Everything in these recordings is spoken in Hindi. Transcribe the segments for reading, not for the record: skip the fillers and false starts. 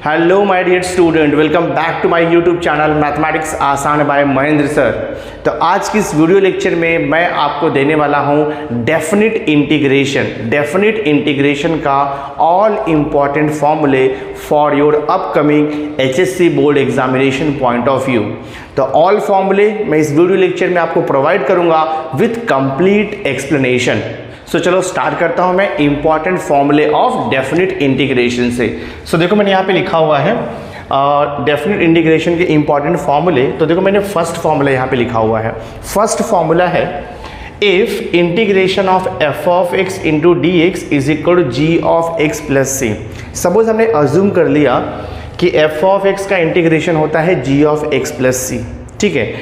Hello my dear student, welcome back to my YouTube channel mathematics आसान बाय महेंद्र सर। तो आज की इस वीडियो लेक्चर में मैं आपको देने वाला हूं डेफिनिट इंटीग्रेशन का ऑल इम्पॉर्टेंट फॉर्मूले for your upcoming HSC board examination point of view. तो ऑल फॉर्मूले मैं इस वीडियो लेक्चर में आपको प्रोवाइड करूंगा विथ कंप्लीट एक्सप्लेनेशन। सो चलो स्टार्ट करता हूं मैं इंपॉर्टेंट फॉर्मूले ऑफ डेफिनिट इंटीग्रेशन से। सो देखो मैंने यहाँ पे लिखा हुआ है डेफिनिट इंटीग्रेशन के इंपॉर्टेंट फॉर्मूले। तो देखो मैंने फर्स्ट फॉर्मूला यहाँ पे लिखा हुआ है। फर्स्ट फॉर्मूला है if integration of f of x into D x is equal to g of x plus c. Suppose हमने अज्यूम कर लिया कि एफ ऑफ एक्स का इंटीग्रेशन होता है g of x plus c, ठीक है।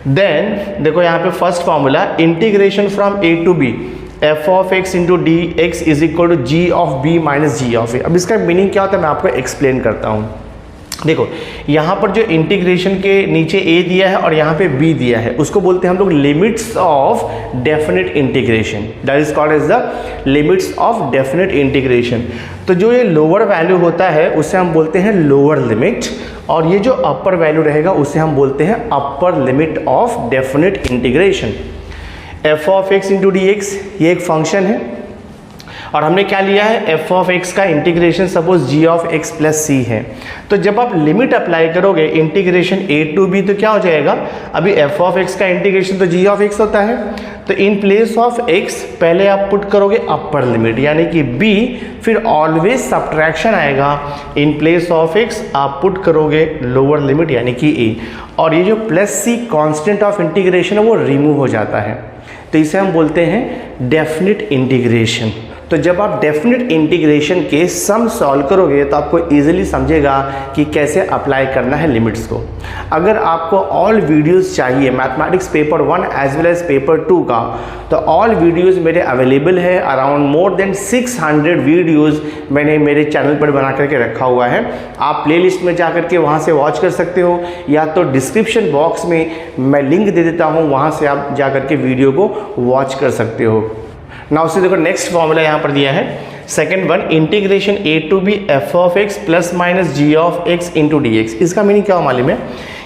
देन देखो यहाँ पे first formula integration from A to B F of x into D x is equal to g of b minus g of ए। अब इसका मीनिंग क्या होता है मैं आपको एक्सप्लेन करता हूँ। देखो यहाँ पर जो इंटीग्रेशन के नीचे ए दिया है और यहाँ पे बी दिया है उसको बोलते हैं हम लोग limits of definite integration. That is called as the limits of definite integration. तो जो ये लोअर वैल्यू होता है उसे हम बोलते हैं लोअर लिमिट, और ये जो अपर वैल्यू रहेगा उसे हम बोलते हैं upper limit of definite integration. F of x into D X ये एक फंक्शन है और हमने क्या लिया है एफ ऑफ एक्स का integration suppose G of x plus C है। तो जब आप लिमिट अप्लाई करोगे इंटीग्रेशन ए टू बी तो क्या हो जाएगा, अभी एफ ऑफ एक्स का इंटीग्रेशन तो जी ऑफ एक्स होता है, तो इन प्लेस ऑफ एक्स पहले आप पुट करोगे अपर लिमिट यानी कि बी, फिर ऑलवेज सब्ट्रैक्शन आएगा, इन प्लेस ऑफ एक्स आप पुट करोगे लोअर लिमिट यानी कि ए, और ये जो plus c constant of integration है वो रिमूव हो जाता है। तो इसे हम बोलते हैं डेफिनिट इंटीग्रेशन। तो जब आप डेफिनिट इंटीग्रेशन के सम सॉल्व करोगे तो आपको इजीली समझेगा कि कैसे अप्लाई करना है लिमिट्स को। अगर आपको ऑल वीडियोस चाहिए mathematics paper 1 as well as paper 2 का, तो ऑल वीडियोस मेरे अवेलेबल है। अराउंड मोर देन 600 वीडियोस मैंने मेरे चैनल पर बना करके रखा हुआ है। आप प्लेलिस्ट में जा करके वहाँ से वॉच कर सकते हो, या तो डिस्क्रिप्शन बॉक्स में मैं लिंक दे देता हूँ, वहाँ से आप जा करके वीडियो को वॉच कर सकते हो। नाउ से देखो नेक्स्ट फॉर्मूला यहाँ पर दिया है second one integration A to B F of x plus minus g of x into D x. इसका मीनिंग क्या मालूम है,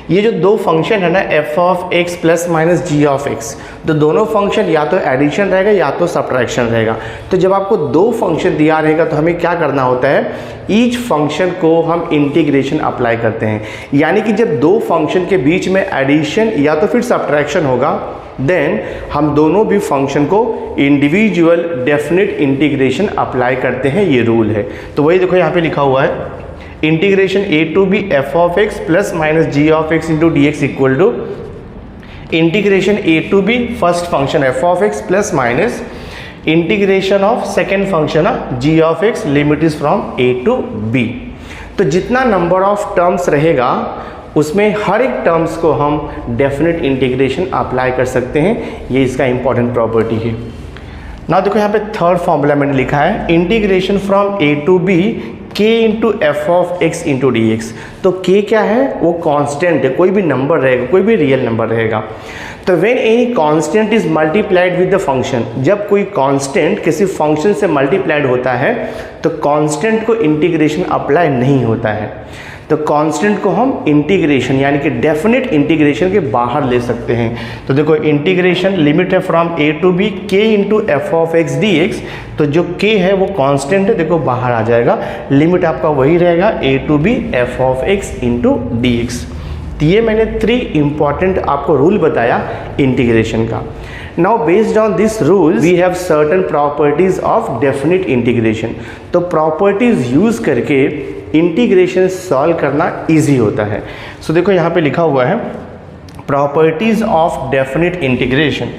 ये जो दो फंक्शन है ना f of x plus minus g of x, तो दोनों फंक्शन या तो एडिशन रहेगा या तो सब्ट्रैक्शन रहेगा। तो जब आपको दो फंक्शन दिया रहेगा तो हमें क्या करना होता है, ईच फंक्शन को हम इंटीग्रेशन अप्लाई करते हैं। यानी कि जब दो फंक्शन के बीच में एडिशन या तो फिर सब्ट्रैक्शन होगा देन हम दोनों भी फंक्शन को इंडिविजुअल डेफिनिट इंटीग्रेशन अप्लाई करते हैं, ये रूल है। तो वही देखो यहाँ पे लिखा हुआ है integration A to B F of x plus minus g of x into D x equal to integration A to b first function f of x plus minus integration of second function g of x limit is from A to B. तो जितना नंबर ऑफ टर्म्स रहेगा उसमें हर एक टर्म्स को हम डेफिनेट इंटीग्रेशन अप्लाई कर सकते हैं, ये इसका इंपॉर्टेंट प्रॉपर्टी है। ना देखो यहाँ पे थर्ड फॉर्मूला मैंने लिखा है integration from A to B K into F of x into D x. तो के क्या है, वो कांस्टेंट है, कोई भी नंबर रहेगा, कोई भी रियल नंबर रहेगा। तो when any constant is multiplied with the function, जब कोई कांस्टेंट किसी फंक्शन से मल्टीप्लाइड होता है तो कांस्टेंट को इंटीग्रेशन अप्लाई नहीं होता है। तो कांस्टेंट को हम इंटीग्रेशन यानी कि डेफिनेट इंटीग्रेशन के बाहर ले सकते हैं। तो देखो इंटीग्रेशन लिमिट है from A to B K into F of x d x, तो जो के है वो कांस्टेंट है, देखो बाहर आ जाएगा, लिमिट आपका वही रहेगा A to B F of x into D x. तो ये मैंने 3 इंपॉर्टेंट आपको रूल बताया इंटीग्रेशन का। Now based on this rule we have certain properties of definite integration। तो प्रॉपर्टीज यूज करके इंटीग्रेशन सॉल्व करना इजी होता है। सो देखो यहाँ पे लिखा हुआ है प्रॉपर्टीज ऑफ डेफिनेट इंटीग्रेशन।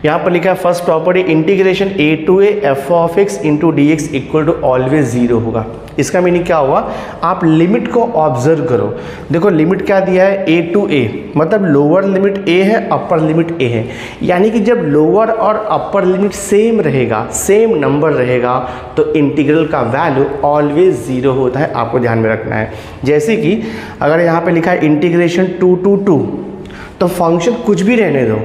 यहाँ पर लिखा है first property integration A to a f of x into D x equal to always zero होगा। इसका मीनिंग क्या हुआ, आप लिमिट को ऑब्जर्व करो। देखो लिमिट क्या दिया है ए टू ए, मतलब लोअर लिमिट ए है अपर लिमिट ए है, यानी कि जब लोअर और अपर लिमिट सेम रहेगा, सेम नंबर रहेगा, तो इंटीग्रल का वैल्यू ऑलवेज जीरो होता है, आपको ध्यान में रखना है। जैसे कि अगर यहाँ पे लिखा है इंटीग्रेशन 2 to 2, तो फंक्शन कुछ भी रहने दो,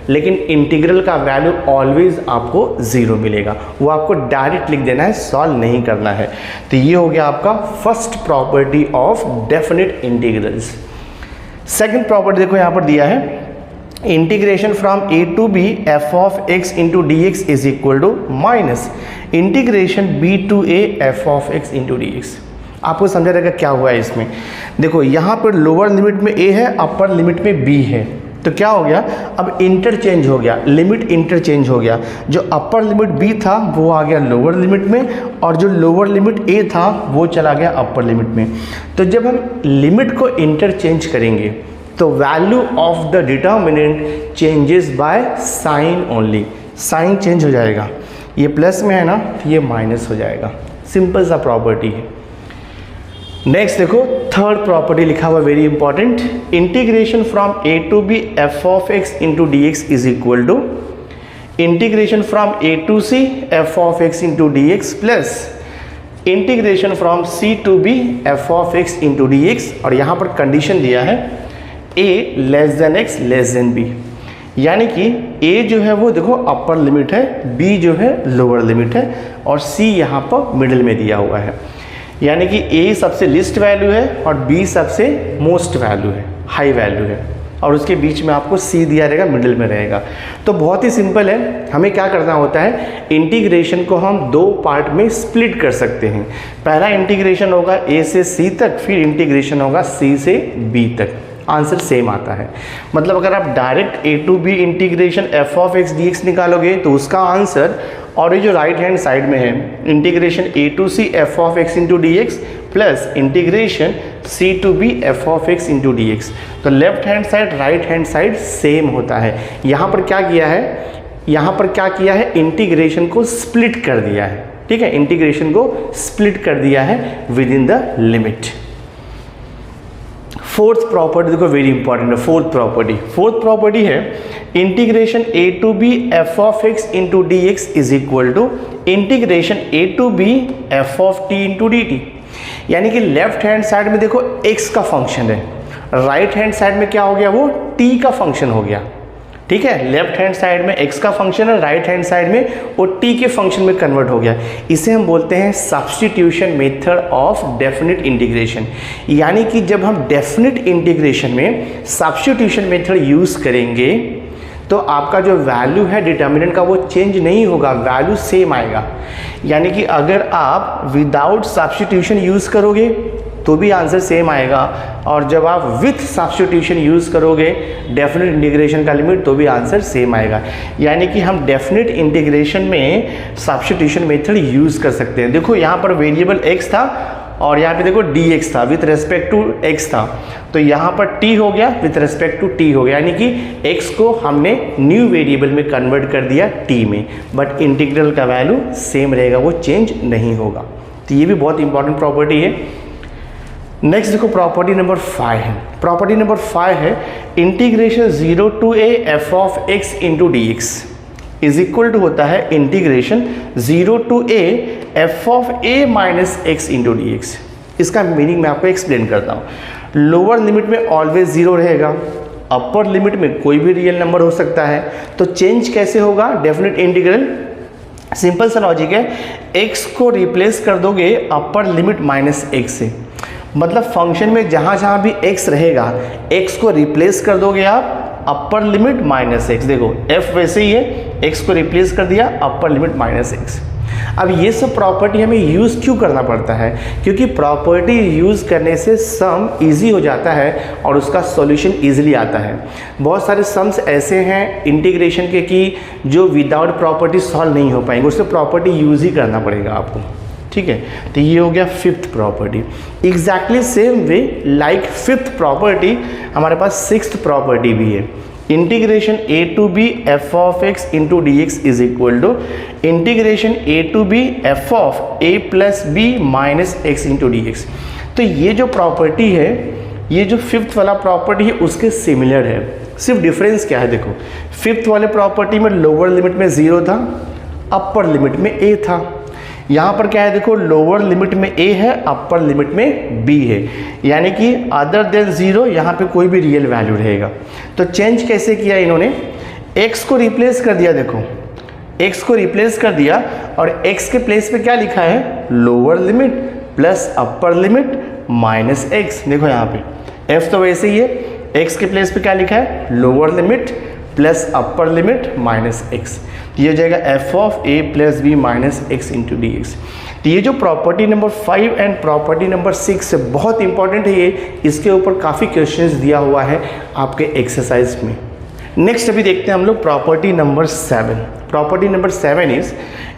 लेकिन इंटीग्रल का वैल्यू ऑलवेज आपको 0 मिलेगा, वो आपको डायरेक्ट लिख देना है, सॉल्व नहीं करना है। तो ये हो गया आपका first property of definite integrals. Second property देखो यहाँ पर दिया है, integration from a to b f of x into D x is equal to minus integration b to a f of x into D x. आपको समझा रहेगा क्या हुआ है इसमें। देखो यहाँ पर लोअर लिमिट में a है, अपर लिमिट में b है, तो क्या हो गया, अब इंटरचेंज हो गया, लिमिट इंटरचेंज हो गया। जो अपर लिमिट b था वो आ गया लोअर लिमिट में, और जो लोअर लिमिट a था वो चला गया अपर लिमिट में। तो जब हम लिमिट को इंटरचेंज करेंगे तो value of the determinant changes by sign only, sign change हो जाएगा, ये प्लस में है ना तो ये माइनस हो जाएगा, सिंपल सा प्रॉपर्टी है। नेक्स्ट देखो थर्ड प्रॉपर्टी लिखा हुआ very important, integration from a to b f of x into D x is equal to integration from a to c f of x into D x plus integration from c to b f of x into D x. और यहाँ पर कंडीशन दिया है a less than x less than b, यानी कि a जो है वो देखो अपर लिमिट है, b जो है लोअर लिमिट है, और c यहाँ पर मिडिल में दिया हुआ है। यानी कि a सबसे लिस्ट वैल्यू है और b सबसे मोस्ट वैल्यू है, हाई वैल्यू है, और उसके बीच में आपको c दिया रहेगा, मिडिल में रहेगा। तो बहुत ही सिंपल है, हमें क्या करना होता है, इंटीग्रेशन को हम दो पार्ट में स्प्लिट कर सकते हैं। पहला इंटीग्रेशन होगा a से c तक, फिर इंटीग्रेशन होगा c से b तक, आंसर सेम आता है। मतलब अगर आप direct a to b integration f of x dx निकालोगे तो उसका आंसर, और ये जो राइट हैंड साइड में है integration a to c f of x into D x plus integration c to b f of x into D x, तो left hand side right hand side same होता है। यहाँ पर क्या किया है, यहाँ पर क्या किया है, इंटीग्रेशन को स्प्लिट कर दिया है, ठीक है, इंटीग्रेशन को स्प्लिट कर दिया है within the limit. Fourth property देखो वेरी इंपॉर्टेंट है, फोर्थ प्रॉपर्टी है integration a to b f of x into D x is equal to integration a to b f of t into d t. यानी कि लेफ्ट हैंड साइड में देखो x का फंक्शन है, राइट हैंड साइड में क्या हो गया, वो t का फंक्शन हो गया, ठीक है। लेफ्ट हैंड साइड में x का फंक्शन है, राइट हैंड साइड में वो t के फंक्शन में कन्वर्ट हो गया। इसे हम बोलते हैं substitution method of definite integration. यानी कि जब हम डेफिनेट इंटीग्रेशन में सब्स्टिट्यूशन मेथड यूज़ करेंगे तो आपका जो वैल्यू है डिटर्मिनेंट का वो चेंज नहीं होगा, वैल्यू सेम आएगा। यानी कि अगर आप विदाउट सब्स्टिट्यूशन यूज़ करोगे तो भी आंसर सेम आएगा, और जब आप विथ सब्स्टिट्यूशन यूज़ करोगे डेफिनेट इंटीग्रेशन का लिमिट तो भी आंसर सेम आएगा। यानी कि हम डेफिनेट इंटीग्रेशन में सब्स्टिट्यूशन मेथड यूज़ कर सकते हैं। देखो यहाँ पर वेरिएबल x था और यहाँ पे देखो dx था, विथ रेस्पेक्ट टू x था, तो यहाँ पर t हो गया, विथ रेस्पेक्ट टू t हो गया। यानी कि x को हमने न्यू वेरिएबल में कन्वर्ट कर दिया t में, बट इंटीग्रल का वैल्यू सेम रहेगा, वो चेंज नहीं होगा। तो ये भी बहुत इंपॉर्टेंट प्रॉपर्टी है। नेक्स्ट देखो प्रॉपर्टी नंबर 5 है, प्रॉपर्टी नंबर 5 है integration 0 to a f of x into D x is equal to होता है integration 0 to a f of a minus x into D x. इसका मीनिंग मैं आपको एक्सप्लेन करता हूँ। लोअर लिमिट में ऑलवेज 0 रहेगा, अपर लिमिट में कोई भी रियल नंबर हो सकता है, तो चेंज कैसे होगा डेफिनेट इंटीग्रल, सिंपल सा लॉजिक है, x को रिप्लेस कर दोगे अपर लिमिट माइनस x से, मतलब फंक्शन में जहाँ जहाँ भी x रहेगा x को रिप्लेस कर दोगे आप अपर लिमिट माइनस x। देखो f वैसे ही है, x को रिप्लेस कर दिया अपर लिमिट माइनस x। अब ये सब प्रॉपर्टी हमें यूज़ क्यों करना पड़ता है, क्योंकि प्रॉपर्टी यूज़ करने से सम इजी हो जाता है और उसका सॉल्यूशन इजीली आता है। बहुत सारे सम्स ऐसे हैं इंटीग्रेशन के कि जो विदाउट प्रॉपर्टी सॉल्व नहीं हो पाएंगे, उससे प्रॉपर्टी यूज़ ही करना पड़ेगा आपको, ठीक है। तो ये हो गया fifth property. Exactly same way like fifth property हमारे पास सिक्स्थ प्रॉपर्टी भी है, integration a to b f of x into D x is equal to integration a to b f of a plus b minus x into D x. तो ये जो प्रॉपर्टी है, ये जो फिफ्थ वाला प्रॉपर्टी है उसके सिमिलर है, सिर्फ डिफरेंस क्या है, देखो फिफ्थ वाले प्रॉपर्टी में लोअर लिमिट में 0 था, अपर लिमिट में a था। यहाँ पर क्या है, देखो लोअर लिमिट में a है, अपर लिमिट में b है, यानी कि अदर देन 0 यहाँ पे कोई भी रियल वैल्यू रहेगा। तो चेंज कैसे किया इन्होंने, x को रिप्लेस कर दिया, देखो x को रिप्लेस कर दिया और x के प्लेस पे क्या लिखा है, lower limit plus upper limit minus x। देखो यहाँ पे f तो वैसे ही है, x के प्लेस पे क्या लिखा है, lower limit plus upper limit minus x। ये हो जाएगा f of a plus b minus x into D x. तो ये जो property number 5 and property number 6 बहुत इंपॉर्टेंट है ये, इसके ऊपर काफ़ी क्वेश्चंस दिया हुआ है आपके एक्सरसाइज में। नेक्स्ट अभी देखते हैं हम लोग property number 7। Property number 7 is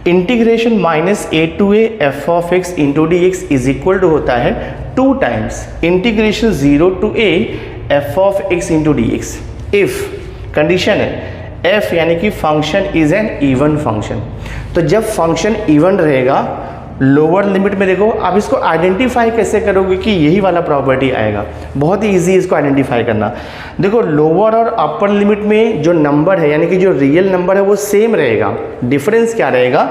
integration minus a to a f of x into D x is equal to होता है 2 times integration 0 to a f of x into D x if condition है f यानी कि function is an even function. तो जब फंक्शन इवन रहेगा लोअर लिमिट में, देखो आप इसको आइडेंटिफाई कैसे करोगे कि यही वाला प्रॉपर्टी आएगा, बहुत ही इजी इसको आइडेंटिफाई करना। देखो लोअर और अपर लिमिट में जो नंबर है यानी कि जो रियल नंबर है वो सेम रहेगा, डिफरेंस क्या रहेगा,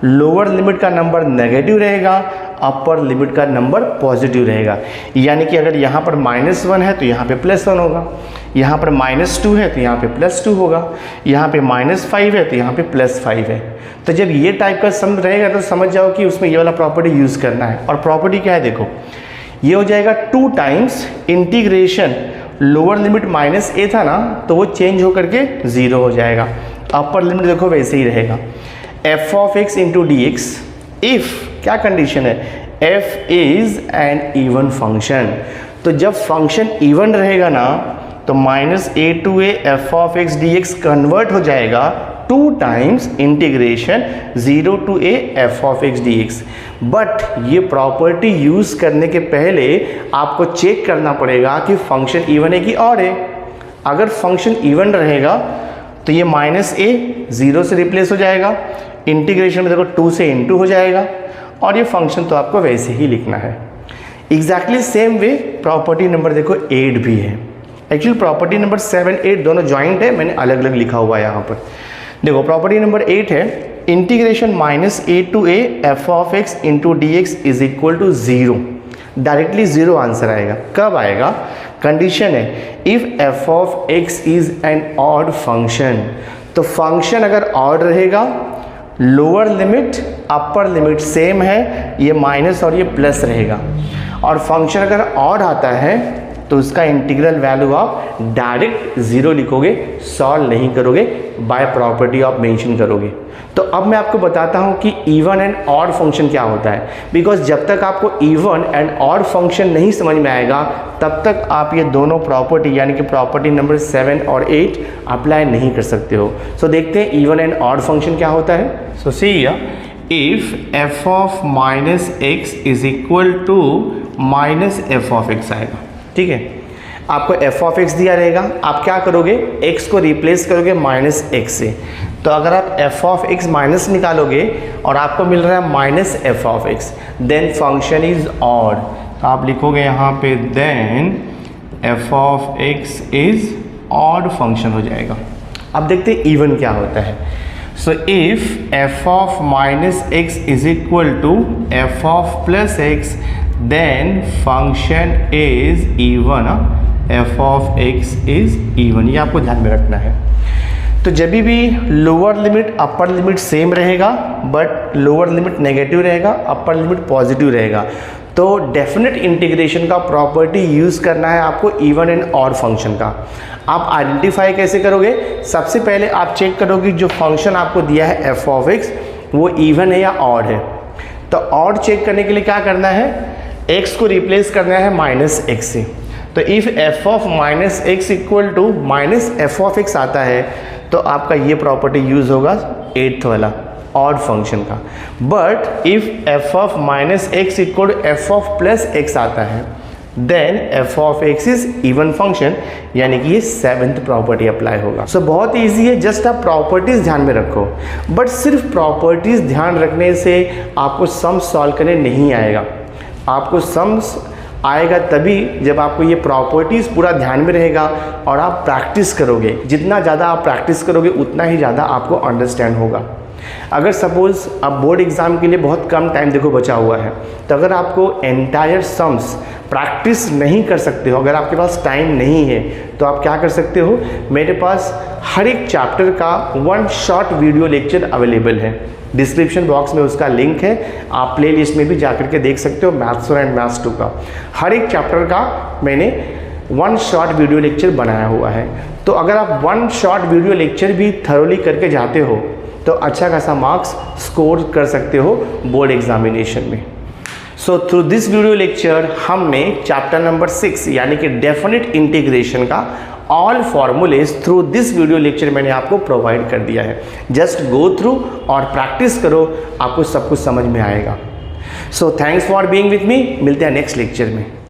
लोअर लिमिट का नंबर नेगेटिव रहेगा, अपर लिमिट का नंबर पॉजिटिव रहेगा। यानी कि अगर यहाँ पर -1 है तो यहाँ पे +1 होगा, यहाँ पर -2 है तो यहाँ पे +2 होगा, यहाँ पे -5 है तो यहाँ पे +5 है। तो जब ये टाइप का सम रहेगा तो समझ जाओ कि उसमें ये वाला प्रॉपर्टी यूज़ करना है। और प्रॉपर्टी क्या है, देखो ये हो जाएगा 2 times integration, lower limit -a था ना तो वो चेंज होकर के 0 हो जाएगा, अपर लिमिट देखो वैसे ही रहेगा, f of x into D x if क्या कंडीशन है, f is an even function. तो जब फंक्शन इवन रहेगा ना तो -a to a f of x d x convert हो जाएगा 2 times integration 0 to a f of x d x. But ये प्रॉपर्टी यूज़ करने के पहले आपको चेक करना पड़ेगा कि फंक्शन इवन है कि ऑड है। अगर फंक्शन इवन रहेगा तो ये -a 0 से रिप्लेस हो जाएगा, इंटीग्रेशन में देखो 2 से इंटू हो जाएगा और ये फंक्शन तो आपको वैसे ही लिखना है। एग्जैक्टली सेम वे प्रॉपर्टी नंबर देखो 8 भी है। एक्चुअली प्रॉपर्टी नंबर 7, 8 दोनों जॉइंट है, मैंने अलग अलग लिखा हुआ है यहाँ पर। देखो प्रॉपर्टी नंबर 8 है integration -a to a f of x into D x is equal to 0। Directly 0 answer आएगा। कब आएगा, कंडीशन है if F of x is an odd function. तो फंक्शन अगर ऑड रहेगा, lower limit upper limit same है, ये माइनस और ये प्लस रहेगा, और फंक्शन अगर ऑड आता है तो उसका इंटीग्रल वैल्यू आप डायरेक्ट 0 लिखोगे, सॉल्व नहीं करोगे, बाय प्रॉपर्टी आप मेंशन करोगे। तो अब मैं आपको बताता हूँ कि इवन एंड ऑड फंक्शन क्या होता है, बिकॉज जब तक आपको इवन एंड ऑड फंक्शन नहीं समझ में आएगा तब तक आप ये दोनों प्रॉपर्टी यानी कि प्रॉपर्टी नंबर 7 और 8 अप्लाई नहीं कर सकते हो। सो देखते हैं इवन एंड ऑड फंक्शन क्या होता है। So see if F of -x is equal to -f of x आएगा, ठीक है। आपको f ऑफ x दिया रहेगा, आप क्या करोगे, x को रिप्लेस करोगे -x से। तो अगर आप f ऑफ x माइनस निकालोगे और आपको मिल रहा है -f of x, then function is odd. तो आप लिखोगे यहाँ पे then f of x is odd function हो जाएगा। अब देखते हैं इवन क्या होता है। So if f of -x is equal to f of +x then function is even, f of x is even. ये आपको ध्यान में रखना है। तो जब भी lower limit upper limit same रहेगा बट लोअर लिमिट नेगेटिव रहेगा, अपर लिमिट पॉजिटिव रहेगा, तो डेफिनेट इंटीग्रेशन का प्रॉपर्टी यूज़ करना है आपको इवन एंड ऑड फंक्शन का। आप आइडेंटिफाई कैसे करोगे, सबसे पहले आप चेक करोगे जो फंक्शन आपको दिया है f ऑफ x वो इवन है या ऑड है। तो ऑड चेक करने के लिए क्या करना है, x को रिप्लेस करना है -x से। तो if f of -x equal to -f of x आता है तो आपका ये प्रॉपर्टी यूज़ होगा 8th वाला ऑड फंक्शन का। But if f of -x equal to f of +x आता है then f of x is even function, यानी कि ये 7th प्रॉपर्टी अप्लाई होगा। सो बहुत ईजी है, जस्ट आप प्रॉपर्टीज ध्यान में रखो। बट सिर्फ प्रॉपर्टीज ध्यान रखने से आपको सम सॉल्व करने नहीं आएगा। आपको सम्स आएगा तभी जब आपको ये प्रॉपर्टीज़ पूरा ध्यान में रहेगा और आप प्रैक्टिस करोगे। जितना ज़्यादा आप प्रैक्टिस करोगे उतना ही ज़्यादा आपको अंडरस्टैंड होगा। अगर सपोज़ अब बोर्ड एग्ज़ाम के लिए बहुत कम टाइम देखो बचा हुआ है, तो अगर आपको एंटायर सम्स प्रैक्टिस नहीं कर सकते हो, अगर आपके पास टाइम नहीं है, तो आप क्या कर सकते हो, मेरे पास हर एक चैप्टर का 1 शॉर्ट वीडियो लेक्चर अवेलेबल है। डिस्क्रिप्शन बॉक्स में उसका लिंक है, आप प्ले लिस्ट में भी जाकर के देख सकते हो। मैथ्स 1 एंड मैथ्स 2 का हर एक चैप्टर का मैंने 1 शॉर्ट वीडियो लेक्चर बनाया हुआ है। तो अगर आप 1 शॉर्ट वीडियो लेक्चर भी थरोली करके जाते हो तो अच्छा खासा मार्क्स स्कोर कर सकते हो बोर्ड एग्जामिनेशन में। So through this video lecture हमने चैप्टर नंबर 6 यानी कि डेफिनेट इंटीग्रेशन का all formulas through this video lecture मैंने आपको प्रोवाइड कर दिया है। जस्ट गो थ्रू और प्रैक्टिस करो, आपको सब कुछ समझ में आएगा। So thanks for being with me, मिलते हैं नेक्स्ट लेक्चर में।